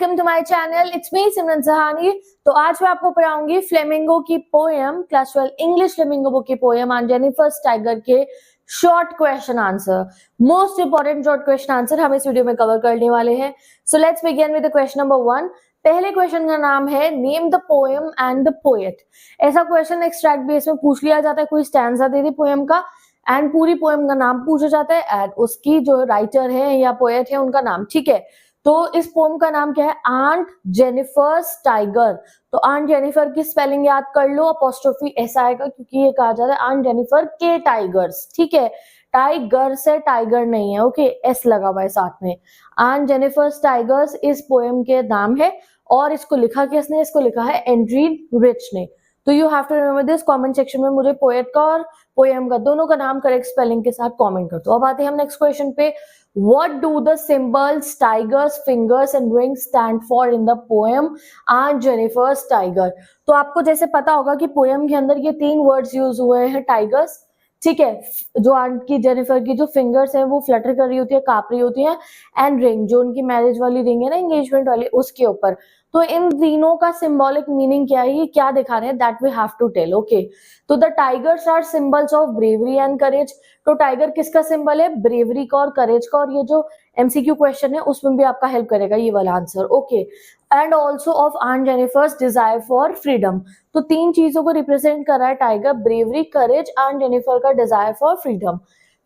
Welcome to my channel, it's me Simran Sahani. तो आज मैं आपको पढ़ाऊंगी फ्लेमिंगो की poem, class 12 English Flamingo book की पोएम ऑन जेनिफर टाइगर के short question answer. Most important short question answer हम इस वीडियो में कवर करने वाले हैं। So let's begin with the question number 1। पहले क्वेश्चन का नाम है name the poem and the poet. ऐसा क्वेश्चन एक्सट्रैक्ट बेस में पूछ लिया जाता है, कोई स्टैंजा दे दी पोएम का एंड पूरी पोएम का नाम पूछा जाता है एंड उसकी जो राइटर है या पोएट है उनका नाम। ठीक है, तो इस पोम का नाम क्या है? Aunt Jennifer tiger. तो आंट जेनिफर की स्पेलिंग याद कर लो, अपोस्ट्रोफी ऐसा आएगा क्योंकि ये कहा जाता है आंट जेनिफर के टाइगर्स। ठीक है, टाइगर से टाइगर नहीं है, ओके, एस लगा हुआ है साथ में। आंट जेनिफर टाइगर्स इस पोएम के नाम है और इसको लिखा किसने? इसको लिखा है एंड्रीन रिच ने। तो you have to remember this. Comment section में मुझे पोएट का और पोएम का दोनों का नाम करेक्ट स्पेलिंग के साथ कमेंट कर दो। अब आते हैं हम नेक्स्ट क्वेश्चन पे। What do the symbols tigers, fingers and rings stand for in the poem Aunt Jennifer's Tiger? तो आपको जैसे पता होगा कि पोएम के अंदर ये 3 वर्ड्स यूज हुए हैं, टाइगर्स। ठीक है, जो आंट की जेनिफर की जो फिंगर्स हैं वो फ्लटर कर रही होती है, कांप रही होती है, एंड रिंग जो उनकी मैरिज वाली रिंग है ना, एंगेजमेंट वाली, उसके ऊपर। तो इन तीनों का सिंबॉलिक मीनिंग क्या है, ये क्या दिखा रहे हैं, that we have to tell. Okay, तो the tigers are symbols of bravery and courage. तो टाइगर किसका सिंबल है? ब्रेवरी का और करेज का। और ये जो एमसीक्यू क्वेश्चन है उसमें भी आपका हेल्प करेगा ये वाला answer. Okay, and also of Aunt Jennifer's desire for freedom. तो 3 चीजों को रिप्रेजेंट कर रहा है tiger, bravery, courage, Aunt Jennifer का डिजायर फॉर फ्रीडम।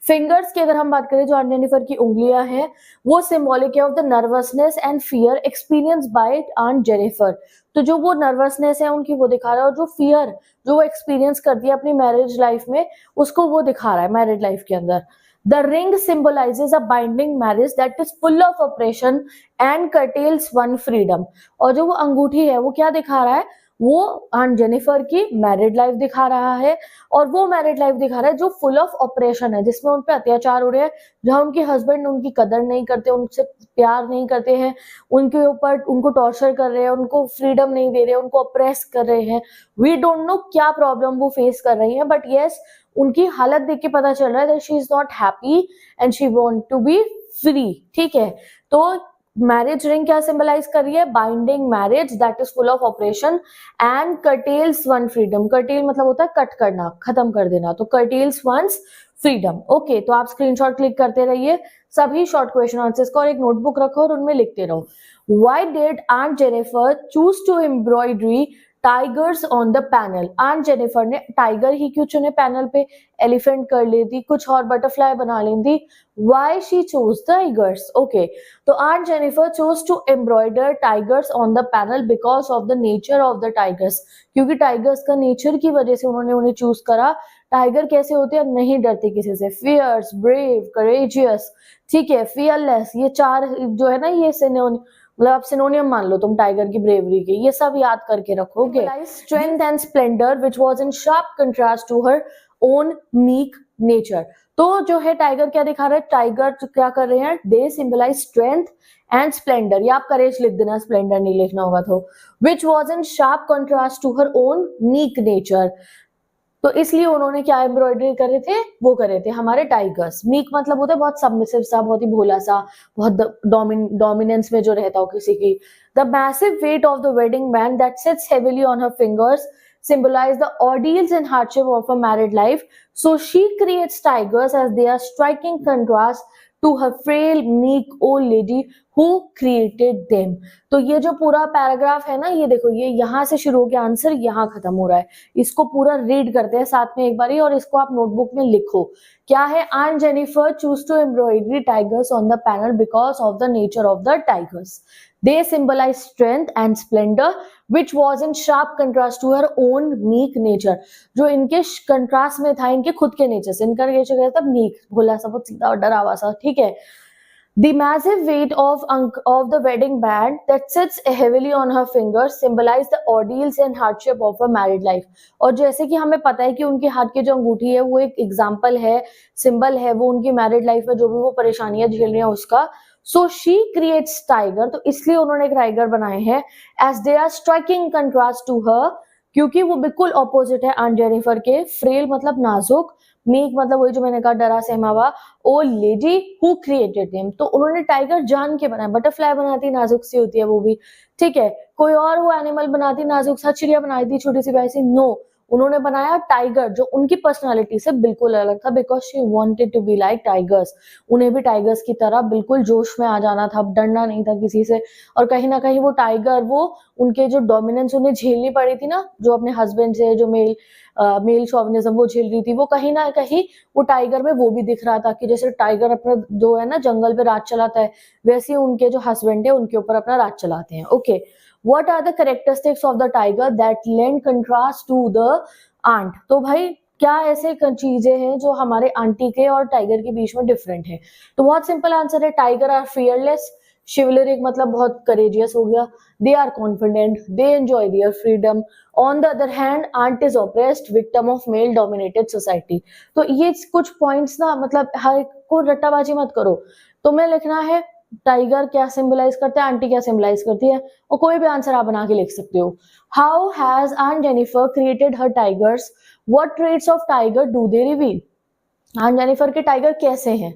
फिंगर्स की अगर हम बात करें, जो आंट जेनिफर की उंगलियां हैं, वो सिंबॉलिक है of the nervousness and fear experience by Aunt Jennifer. तो जो वो नर्वसनेस है उनकी वो दिखा रहा है, और जो फियर जो वो एक्सपीरियंस करती है अपनी मैरिज लाइफ में, उसको वो दिखा रहा है मैरिड लाइफ के अंदर। The ring symbolizes a binding marriage that is full of oppression and curtails one freedom। और जो वो अंगूठी है वो क्या दिखा रहा है? वो आंट जेनिफर की मैरिड लाइफ दिखा रहा है, और वो मैरिड लाइफ दिखा रहा है जो फुल ऑफ ऑपरेशन है, जिसमें उन पे अत्याचार हो रहे हैं, जहां उनके हस्बैंड उनकी कदर नहीं करते, उनसे प्यार नहीं करते हैं, उनके ऊपर उनको टॉर्चर कर रहे हैं, उनको फ्रीडम नहीं दे रहे, उनको अप्रेस कर रहे हैं। वी डोंट नो क्या प्रॉब्लम वो फेस कर रही है, बट यस, उनकी हालत देख के पता चल रहा है that she is not happy and she want to be free. ठीक है, तो मैरिज रिंग क्या सिंबलाइज कर रही है? Binding marriage that is full of oppression and curtails one freedom. Curtail मतलब होता है कट करना, खत्म कर देना, तो कर्टेल्स वंस फ्रीडम। ओके, तो आप स्क्रीनशॉट क्लिक करते रहिए सभी शॉर्ट क्वेश्चन आंसर्स को, और एक नोटबुक रखो और उनमें लिखते रहो। Why did Aunt Jennifer choose to embroidery tigers on the panel? Aunt Jennifer ने टाइगर ही क्यों चुने पैनल पे? एलिफेंट कर लेती, कुछ और बटरफ्लाई बना लेती। Why she chose tigers? Okay, तो Aunt Jennifer chose to embroider tigers on the panel because of the nature of the tigers। क्योंकि टाइगर्स का नेचर की वजह से उन्होंने उन्हें चूज करा। टाइगर कैसे होते हैं? नहीं डरते किसी से, फियर्स, ब्रेव, करेजियस। ठीक है, फियरलेस, ये 4 जो है ना, ये मतलब आप सिनोनियम मान लो तुम टाइगर की ब्रेवरी के, ये सब याद करके रखोगे। Strength and splendour which was in sharp contrast to her own meek nature. तो जो है टाइगर क्या दिखा रहा है? टाइगर क्या कर रहे हैं? दे सिंबलाइज स्ट्रेंथ एंड स्प्लेंडर, या आप करेज लिख देना, स्प्लेंडर नहीं लिखना होगा तो। Which was in sharp contrast to her own meek nature. तो इसलिए उन्होंने क्या एम्ब्रॉयडरी करे थे? वो करे थे हमारे टाइगर्स। मीक मतलब होता है बहुत सबमिसिव सा, बहुत ही भोला सा, बहुत डोमिनेंस में जो रहता हो किसी की। The massive weight of the wedding band that sits heavily on her fingers symbolize the ordeals and hardship of a married life. So she creates tigers as they are striking contrast to her frail, meek old lady who created them। तो ये जो पूरा paragraph है ना, ये देखो, ये यहाँ से शुरू हो गया, आंसर यहाँ खत्म हो रहा है। इसको पूरा रीड करते हैं साथ में एक बारी, और इसको आप नोटबुक में लिखो। क्या है? Aunt Jennifer choose to embroidery tigers on the panel because of the nature of the tigers. They symbolize strength and splendor, which was in sharp contrast to her own meek nature। जो इनके contrast में था इनके खुद के nature से। इनका nature क्या था? मीक, भोला सा, बहुत सीधा और डरावा सा। ठीक है, The massive weight of the wedding band that sits heavily on her fingers symbolize the ordeals and hardship of a married life। और जैसे कि हमें पता है कि उनके हाथ की जो अंगूठी है वो एक एग्जाम्पल है, सिंबल है, वो उनकी मैरिड लाइफ में जो भी वो परेशानियां झेल रही हैं उसका। सो शी क्रिएट्स टाइगर, तो इसलिए उन्होंने एक टाइगर बनाए हैं as they are striking contrast to her, क्योंकि वो बिल्कुल ऑपोजिट है आंट जेनिफर के। फ्रेल मतलब नाजुक, मीक मतलब वही जो मैंने कहा डरा सहमा हुआ, old lady who created them. तो उन्होंने टाइगर जान के बनाया, बटरफ्लाई बनाती नाजुक सी होती है वो भी, ठीक है, कोई और वो एनिमल बनाती नाजुक सा, चिड़िया बनाई थी छोटी सी वैसी, नो, उन्होंने बनाया टाइगर जो उनकी पर्सनालिटी से बिल्कुल अलग था, because she wanted to be like tigers. उन्हें भी टाइगर्स की तरह बिल्कुल जोश में आ जाना था, डरना नहीं था किसी से। और कहीं ना कहीं वो टाइगर, वो उनके जो डोमिनेंस उन्हें झेलनी पड़ी थी ना, जो अपने हस्बैंड से जो मेल शॉविनिज्म वो झेल रही थी, वो कहीं ना कहीं वो टाइगर में वो भी दिख रहा था कि जैसे टाइगर अपना जो है ना जंगल पे राज चलाता है, वैसे ही उनके जो हस्बैंड है उनके ऊपर अपना राज चलाते हैं। Okay, what are the characteristics of the tiger that lend contrast to the aunt. तो भाई क्या ऐसे चीजें हैं जो हमारे आंटी के और टाइगर के बीच में डिफरेंट है। तो बहुत सिंपल आंसर है, टाइगर आर फियरलेस, शिवलरिक मतलब बहुत करेजियस हो गया, they are confident, they enjoy their freedom. On the other hand aunt is oppressed, victim of male dominated society. तो ये कुछ पॉइंट्स ना, मतलब हर एक को रट्टाबाजी मत करो, तुम्हें लिखना है टाइगर क्या सिंबलाइज करता है, आंटी क्या सिंबलाइज करती है, और कोई भी आंसर आप बना के लिख सकते हो। How has Aunt Jennifer created her tigers, what traits of tiger do they reveal. Aunt Jennifer के टाइगर कैसे हैं,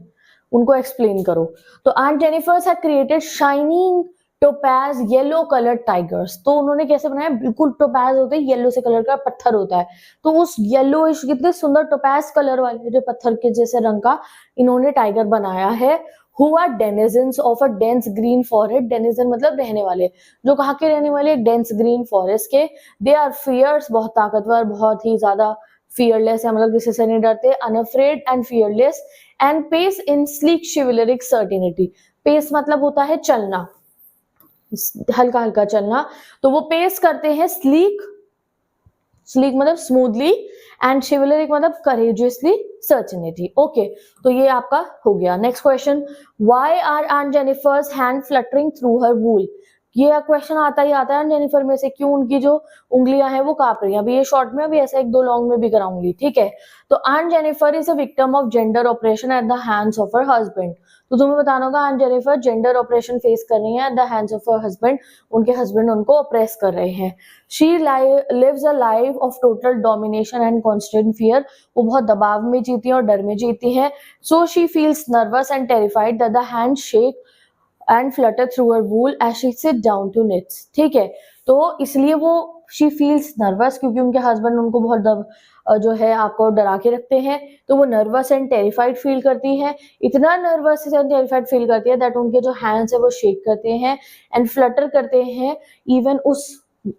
उनको एक्सप्लेन करो। तो Aunt Jennifer's had created shining topaz yellow coloured tigers. तो उन्होंने कैसे बनाया, बिल्कुल टोपैज होते हैं, येलो से कलर का पत्थर होता है, तो उस येलोइश कितने सुंदर टोपैज कलर वाले जो पत्थर के जैसे रंग का इन्होंने टाइगर बनाया है। Who are denizens of a dense green forest, denizen मतलब रहने वाले, जो कहाँ के रहने वाले, dense green forest के। They are fierce, बहुत ताकतवर, बहुत ही ज्यादा fearless है, मतलब किसी से नहीं डरते, unafraid and fearless and pace in sleek chivalric certainty। pace मतलब होता है चलना, हल्का हल्का चलना, तो वो पेस करते हैं स्लीक, स्लीक मतलब स्मूथली, एंड शिवलरिक मतलब करेजियसली, सर्टेनिटी। ओके, तो ये आपका हो गया। Next question, why are aunt Jennifer's hand fluttering through her wool. ये क्वेश्चन आता ही आता है जेनिफर में से, क्यों उनकी जो उंगलियां हैं वो कांप रही हैं। अभी ये शॉर्ट में, अभी ऐसा एक दो लॉन्ग में भी कराऊंगी, ठीक है। तो Aunt Jennifer is a victim of gender oppression at the hands of her husband. तो तुम्हें बताना होगा Aunt Jennifer gender oppression face कर रही है at the hands of her husband, उनके हस्बैंड उनको ऑपरेस कर रहे हैं। She lives a life of total domination and constant fear. वो बहुत दबाव में जीती है और डर में जीती है। So she feels nervous and terrified that the hand shake and flutter through her wool as she sit down to knits. ठीक है, तो इसलिए वो शी फील्स नर्वस, क्योंकि उनके हस्बैंड उनको बहुत जो है आपको डरा के रखते हैं, तो वो नर्वस एंड टेरिफाइड फील करती है। इतना नर्वस एंड टेरिफाइड फील करती है दैट उनके जो हैंड्स है वो शेक करते हैं एंड फ्लटर करते हैं, इवन उस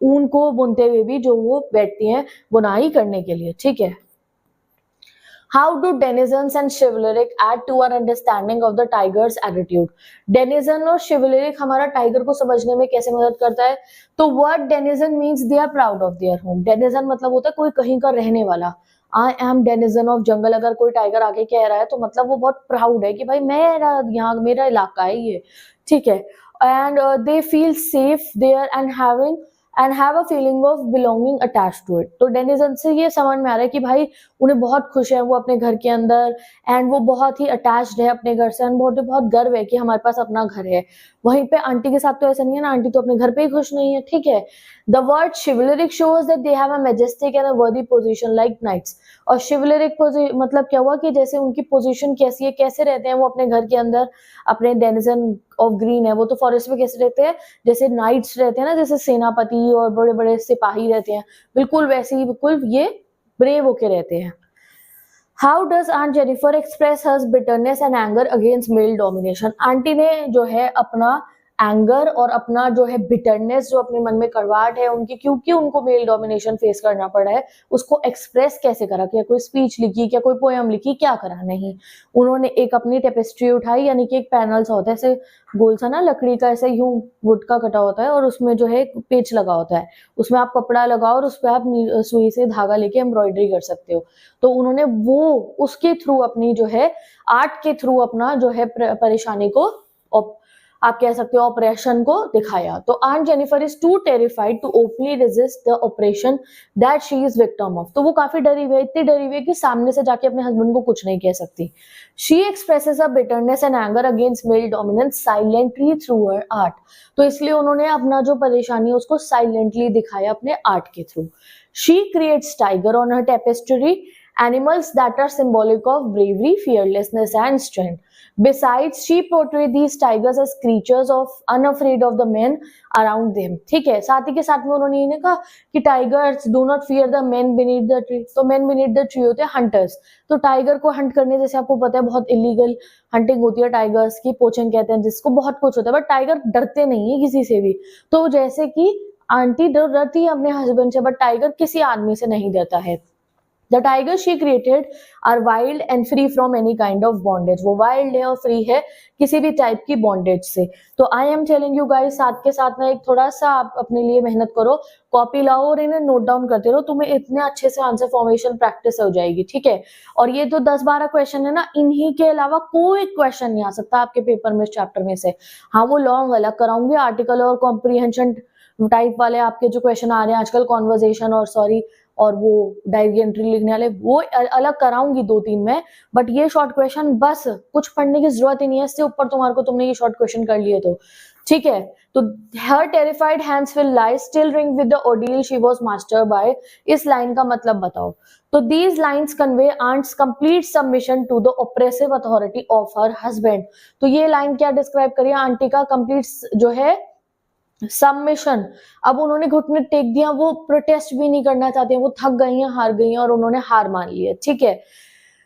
ऊन को बुनते हुए भी जो वो बैठती हैं बुनाई करने के लिए। ठीक है, How do denizens and chivalric add to our understanding of the tiger's attitude? Denizen और chivalric हमारा टाइगर को समझने में कैसे मदद करता है? तो word denizen means they are proud of their home. Denizen मतलब होता है कोई कहीं का रहने वाला। I am denizen of jungle, अगर कोई टाइगर आके कह रहा है तो मतलब वो बहुत प्राउड है कि भाई मेरा यहाँ मेरा इलाका है ये, ठीक है। And they feel safe there and have a feeling of belonging attached to it. तो डेनिजन से ये समझ में आ रहा है कि भाई उन्हें बहुत खुश है वो अपने घर के अंदर, एंड वो बहुत ही अटैच्ड है अपने घर से, एंड बहुत गर्व है कि हमारे पास अपना घर है। वहीं पे आंटी के साथ तो ऐसा नहीं है ना, आंटी तो अपने घर पे ही खुश नहीं है। ठीक है, the word chivalric shows that they have a majestic and a worthy position like nights. और शिवलरिक मतलब क्या हुआ कि जैसे उनकी पोजीशन कैसी है, कैसे रहते हैं वो अपने घर के अंदर, अपने डेनिजन ऑफ ग्रीन है वो तो फॉरेस्ट में कैसे रहते हैं, जैसे नाइट्स रहते हैं ना, जैसे सेनापति और बड़े बड़े सिपाही रहते हैं, बिल्कुल वैसे ही बिल्कुल ये ब्रेव होके रहते हैं। How does Aunt Jennifer express her bitterness and anger against male domination. Aunty ने जो है अपना एंगर और अपना जो है बिटरनेस, जो अपने मन में कड़वाहट है उनकी, क्योंकि उनको मेल डोमिनेशन फेस करना पड़ा है, उसको एक्सप्रेस कैसे करा, क्या कोई स्पीच लिखी, क्या कोई पोएम लिखी, क्या करा, नहीं। उन्होंने एक अपनी टेपेस्ट्री उठाई, यानी कि एक पैनल सा होता है ऐसे गोल सा ना लकड़ी का, ऐसे यूं वुड का कटा होता है और उसमें जो है पेच लगा होता है, उसमें आप कपड़ा लगाओ और उस पर आप सुई से धागा लेके एम्ब्रॉयडरी कर सकते हो। तो उन्होंने वो उसके थ्रू अपनी जो है आर्ट के थ्रू अपना जो है परेशानी को, आप कह सकते हो ऑपरेशन को दिखाया। तो Aunt Jennifer is too terrified to openly resist the oppression that she is victim of. तो वो काफी डरी हुई है, इतनी डरी हुई है कि सामने से जाके अपने हस्बैंड को कुछ नहीं कह सकती। She expresses a bitterness and anger against male dominance silently through her art. तो इसलिए उन्होंने अपना जो परेशानी है उसको साइलेंटली दिखाया अपने आर्ट के through. She creates tiger on her tapestry animals that are symbolic of bravery, fearlessness and strength. Besides, she portrayed these tigers as creatures of unafraid of the men around them. ठीक है, साथ ही के साथ में उन्होंने ये कहा कि tigers do not fear the men beneath the tree. तो men beneath the tree होते हैं हंटर्स. तो टाइगर को हंट करने, जैसे आपको पता है बहुत इलीगल हंटिंग होती है टाइगर्स की, पोचिंग कहते हैं जिसको, बहुत कुछ होता है, बट टाइगर डरते नहीं है किसी से भी. तो जैसे कि आंटी डरती है अपने हस्बैंड से, बट टाइगर किसी आदमी से नहीं डरता है. The tigers she created are wild and free from any kind of bondage. वो wild है और free है किसी भी टाइप की bondage से. तो I am telling you guys, साथ के साथ ना एक थोड़ा सा आप अपने लिए मेहनत करो, कॉपी लाओ और इन्हें नोट डाउन करते रहो, तुम्हें इतने अच्छे से आंसर फॉर्मेशन प्रैक्टिस हो जाएगी. ठीक है, और ये तो 10-12 क्वेश्चन है ना, इन्हीं के अलावा कोई क्वेश्चन नहीं आ सकता आपके पेपर में, चैप्टर में से. हाँ, वो लॉन्ग अलग कराऊंगी, आर्टिकल और कॉम्प्रीहेंशन टाइप वाले आपके जो क्वेश्चन आ रहे हैं आजकल, कॉन्वर्जेशन और वो डायरी एंट्री लिखने वाले, वो अलग कराऊंगी 2-3 में. बट ये शॉर्ट क्वेश्चन बस, कुछ पढ़ने की जरूरत ही नहीं है, इससे ऊपर तुम्हारे को, तुमने ये शॉर्ट क्वेश्चन कर लिए तो ठीक है. तो her terrified hands will lie still ring with the ordeal she was mastered by. इस लाइन का मतलब बताओ. तो these lines convey aunt's complete submission to the oppressive authority of her husband. तो ये लाइन क्या डिस्क्राइब करिए, आंटी का कंप्लीट जो है सबमिशन. अब उन्होंने घुटने टेक दिया, वो प्रोटेस्ट भी नहीं करना चाहती हैं, वो थक गई हैं, हार गई हैं और उन्होंने हार मान ली है. ठीक है.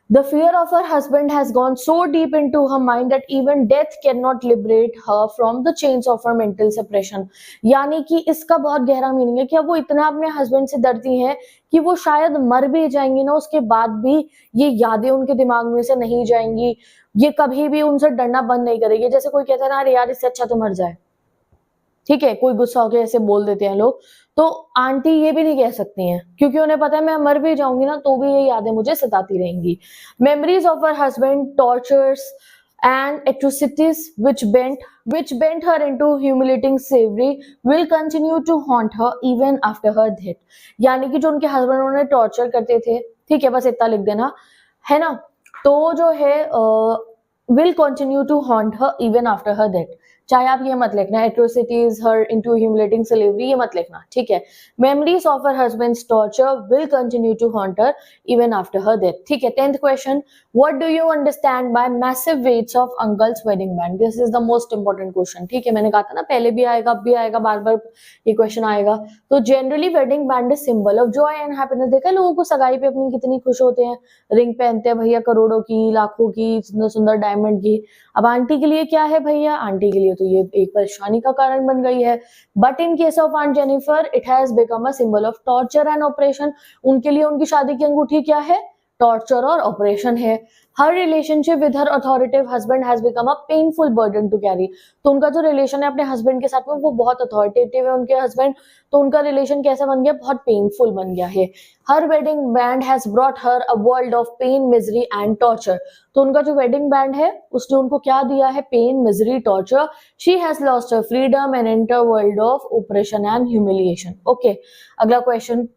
The fear of her husband has gone so deep into her mind that even death cannot liberate her from the chains of her mental suppression. यानी कि इसका बहुत गहरा मीनिंग है कि अब वो इतना अपने हस्बैंड से डरती हैं कि वो शायद मर भी जाएंगी ना, उसके बाद भी ये यादें उनके दिमाग में से नहीं जाएंगी, ये कभी भी उनसे डरना बंद नहीं करेगी. जैसे कोई कहता है ना, अरे यार इससे अच्छा तो मर जाए. ठीक है, कोई गुस्सा होकर ऐसे बोल देते हैं लोग, तो आंटी ये भी नहीं कह सकती हैं, क्योंकि उन्हें पता है मैं मर भी जाऊंगी ना तो भी ये यादें मुझे सताती रहेंगी. Memories of her husband, tortures and atrocities which bent her into humiliating slavery will continue to haunt her even after her death. यानी कि जो उनके हस्बैंड उन्हें टॉर्चर करते थे, ठीक है, बस इतना लिख देना है ना, तो जो है will continue to haunt her even after her death. चाहे आप ये मत लिखना atrocities her into humiliating slavery, ये मत लिखना. ठीक है. memories of her husband's torture will continue to haunt her even after her death. ठीक है. 10th question, what do you understand by massive weights of uncle's wedding band? This is the most important question. ठीक है, मैंने कहा था ना पहले भी आएगा, अब भी आएगा, बार बार ये क्वेश्चन आएगा. तो generally wedding band is symbol of Joy and happiness. देखा लोगों को सगाई पे अपनी कितनी खुश होते हैं, रिंग पहनते हैं भैया, करोड़ों की, लाखों की, सुंदर सुंदर डायमंड की. अब आंटी के लिए क्या है भैया, आंटी के लिए तो ये एक परेशानी का कारण बन गई है. But in case of Aunt Jennifer it has become a symbol of torture and oppression. उनके लिए उनकी शादी की अंगूठी क्या है, टॉर्चर और ऑपरेशन है. Her relationship with her authoritative husband has become a painful burden to carry. तो उनका जो रिलेशन है अपने हस्बैंड के साथ में, वो बहुत अथॉरिटेटिव है उनके हस्बैंड, तो उनका रिलेशन कैसा बन गया, बहुत पेनफुल बन गया है. Her wedding band has brought her a world of pain, misery and torture. तो उनका जो वेडिंग बैंड है उसने उनको क्या दिया है, pain, misery, torture. She has lost her freedom and enter world of oppression and humiliation. Okay, अगला question,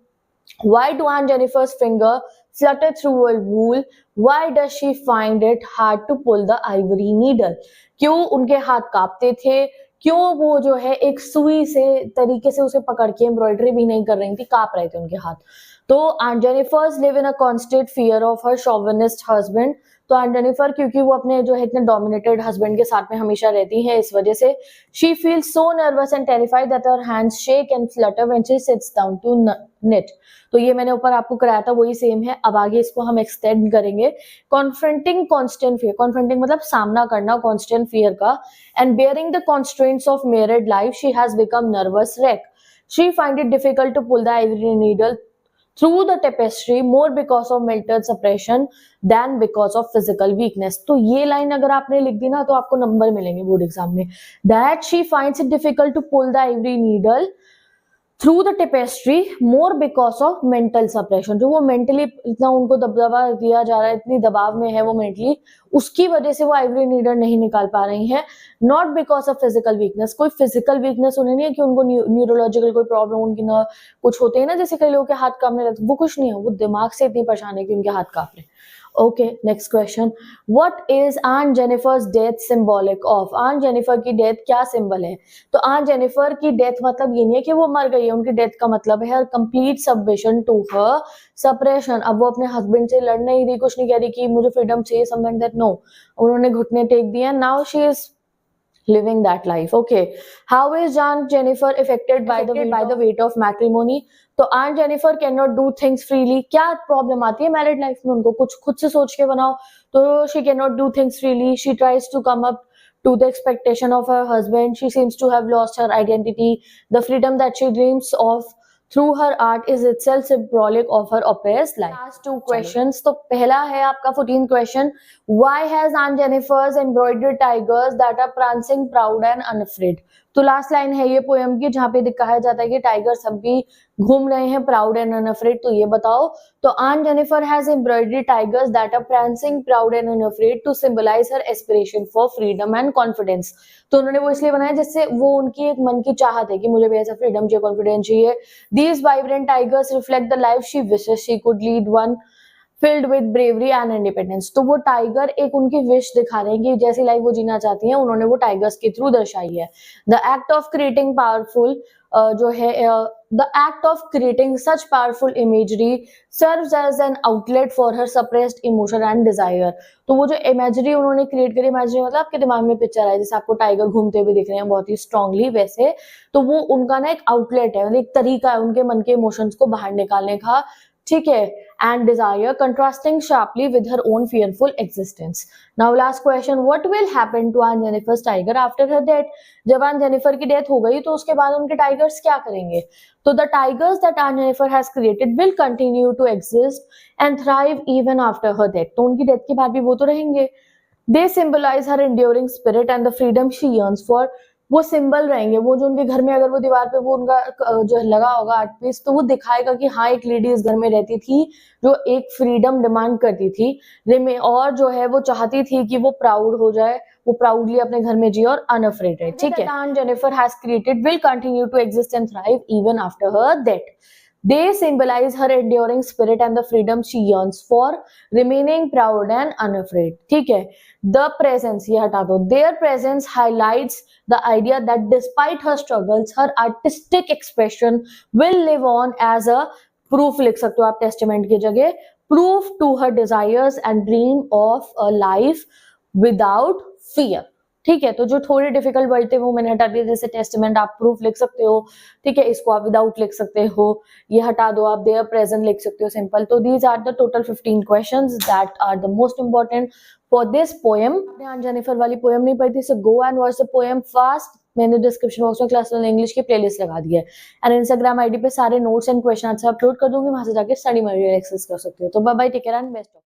why do Aunt Jennifer's finger flutter through a wool? Why does she find it hard to pull the ivory needle? क्यों उनके हाथ कांपते थे, क्यों वो जो है एक सुई से तरीके से उसे पकड़ के एम्ब्रॉयडरी भी नहीं कर रही थी, कांप रहे थे उनके हाथ. तो Aunt Jennifer's live in a constant fear of her chauvinist husband. तो Aunt Jennifer क्योंकि वो अपने जो है इतने डोमिनेटेड हस्बैंड के साथ में हमेशा रहती है, इस वजह से she feels so nervous and terrified that her hands shake and flutter when she sits down to knit. तो ये मैंने ऊपर आपको कराया था, वही सेम है. अब आगे इसको हम एक्सटेंड करेंगे. कॉन्फ्रंटिंग कॉन्स्टेंट फियर, कॉन्फ्रंटिंग मतलब सामना करना कॉन्स्टेंट फियर का. And bearing the constraints of married life she has become nervous wreck. She find it difficult to pull the ivory needle through the tapestry more because of mental suppression than because of physical weakness. तो ये line अगर आपने लिख दी ना तो आपको number मिलेंगे board exam में. That she finds it difficult to pull the ivory needle through the tapestry more because of mental suppression. जो वो मेंटली इतना उनको दबदबा दिया जा रहा है, इतनी दबाव में है वो मेंटली, उसकी वजह से वो आइवरी नीडल नहीं निकाल पा रही हैं. Not because of physical weakness, कोई फिजिकल वीकनेस उन्हें नहीं है कि उनको न्यूरोलॉजिकल कोई प्रॉब्लम उनकी ना कुछ होते हैं ना, जैसे कई लोगों के हाथ कांपने लगते, वो कुछ नहीं है, वो दिमाग से इतनी परेशान है कि उनके हाथ कांप रहे. Okay, next question, what is Aunt Jennifer's death symbolic of? Aunt Jennifer की डेथ क्या सिंबल है? तो आंट जेनिफर की डेथ मतलब ये नहीं है कि वो मर गई है, उनकी डेथ का मतलब है her complete submission to her suppression. अब वो अपने हस्बैंड से लड़ नहीं रही, कुछ नहीं कह रही कि मुझे फ्रीडम चाहिए, समथिंग दैट, नो, उन्होंने घुटने टेक दिए, now she is living that life. Okay, how is Aunt Jennifer affected by the weight of matrimony? तो Aunt Jennifer cannot do things freely. क्या प्रॉब्लम आती है मैरिड लाइफ में? उनको कुछ खुद से सोच के बनाओ। तो she cannot do things freely. She tries to come up to the expectation of her husband. She seems to have lost her identity. The freedom that she dreams of through her art is itself symbolic of her oppressed life. Last two questions. तो पहला है आपका 14th question. Why has Aunt Jennifer's embroidered tigers that are prancing proud and unafraid? तो last line है ये poem की जहाँ पे दिखाया जाता है कि टाइगर सब भी घूम रहे हैं प्राउड एंड अनअफ्रेड। तो ये बताओ। तो Aunt Jennifer has embroidered tigers that are prancing proud and unafraid to symbolize her aspiration for freedom and confidence. तो उन्होंने वो इसलिए बनाया जिससे वो उनकी एक मन की चाहत है कि मुझे भी ऐसा फ्रीडम चाहिए, कॉन्फिडेंस चाहिए। These vibrant tigers reflect the life she wishes she could lead, one filled with bravery and independence. तो वो टाइगर एक उनकी विश दिखा रहे हैं कि जैसी लाइफ वो जीना चाहती हैं, उन्होंने वो टाइगर्स के थ्रू दर्शाई है। The act of creating powerful जो है the act of creating such powerful imagery serves as an outlet for her suppressed emotion and desire. तो वो जो इमेजरी उन्होंने क्रिएट करी, इमेजरी मतलब आपके दिमाग में पिक्चर है जैसे आपको टाइगर घूमते हुए दिख रहे हैं बहुत ही स्ट्रांगली, वैसे तो वो उनका ना एक आउटलेट है, मतलब एक तरीका है उनके मन के इमोशंस को बाहर निकालने का, ठीक है, and desire contrasting sharply with her own fearful existence. Now last question, what will happen to Aunt Jennifer's tiger after her death? जब Aunt Jennifer की डेथ हो गई तो उसके बाद उनके टाइगर्स क्या करेंगे? तो the tigers that Aunt Jennifer has created will continue to exist and thrive even after her death. तो उनकी डेथ के बाद भी वो तो रहेंगे। They symbolize her enduring spirit and the freedom she yearns for. वो सिंबल रहेंगे, वो जो उनके घर में अगर वो दीवार पे वो उनका जो लगा होगा आर्ट पीस, तो वो दिखाएगा कि हाँ एक लेडी इस घर में रहती थी जो एक फ्रीडम डिमांड करती थी और जो है वो चाहती थी कि वो प्राउड हो जाए, वो प्राउडली अपने घर में जिए और अनअफ्रेड है, ठीक है। Aunt Jennifer has created will continue to exist and thrive even after her death. They symbolize her enduring spirit and the freedom she yearns for, remaining proud and unafraid. ठीक है। The presence, ये हटा दो। Their presence highlights the idea that despite her struggles, her artistic expression will live on as a proof, लिख सकते हो आप testament की जगह, proof to her desires and dream of a life without fear. ठीक है। तो जो थोड़े डिफिकल्ट वर्ड थे वो मैंने हटा दिया, जैसे टेस्टामेंट आप प्रूफ लिख सकते हो, ठीक है, इसको आप विदाउट लिख सकते हो, ये हटा दो, आप देयर प्रेजेंट लिख सकते हो, सिंपल। तो these are the total 15 questions that are the most important for this poem. Aunt Jennifer वाली पोएम नहीं पढ़ी थी, so go and watch the poem fast. मैंने डिस्क्रिप्शन बॉक्स में क्लास इंग्लिश की प्लेलिस्ट लगा दी है एंड इंस्टाग्राम आईडी पे सारे notes and question answer upload कर दूंगी, वहां से जाके स्टडी मटेरियल एक्सेस कर सकते हो। तो bye bye, take care and best of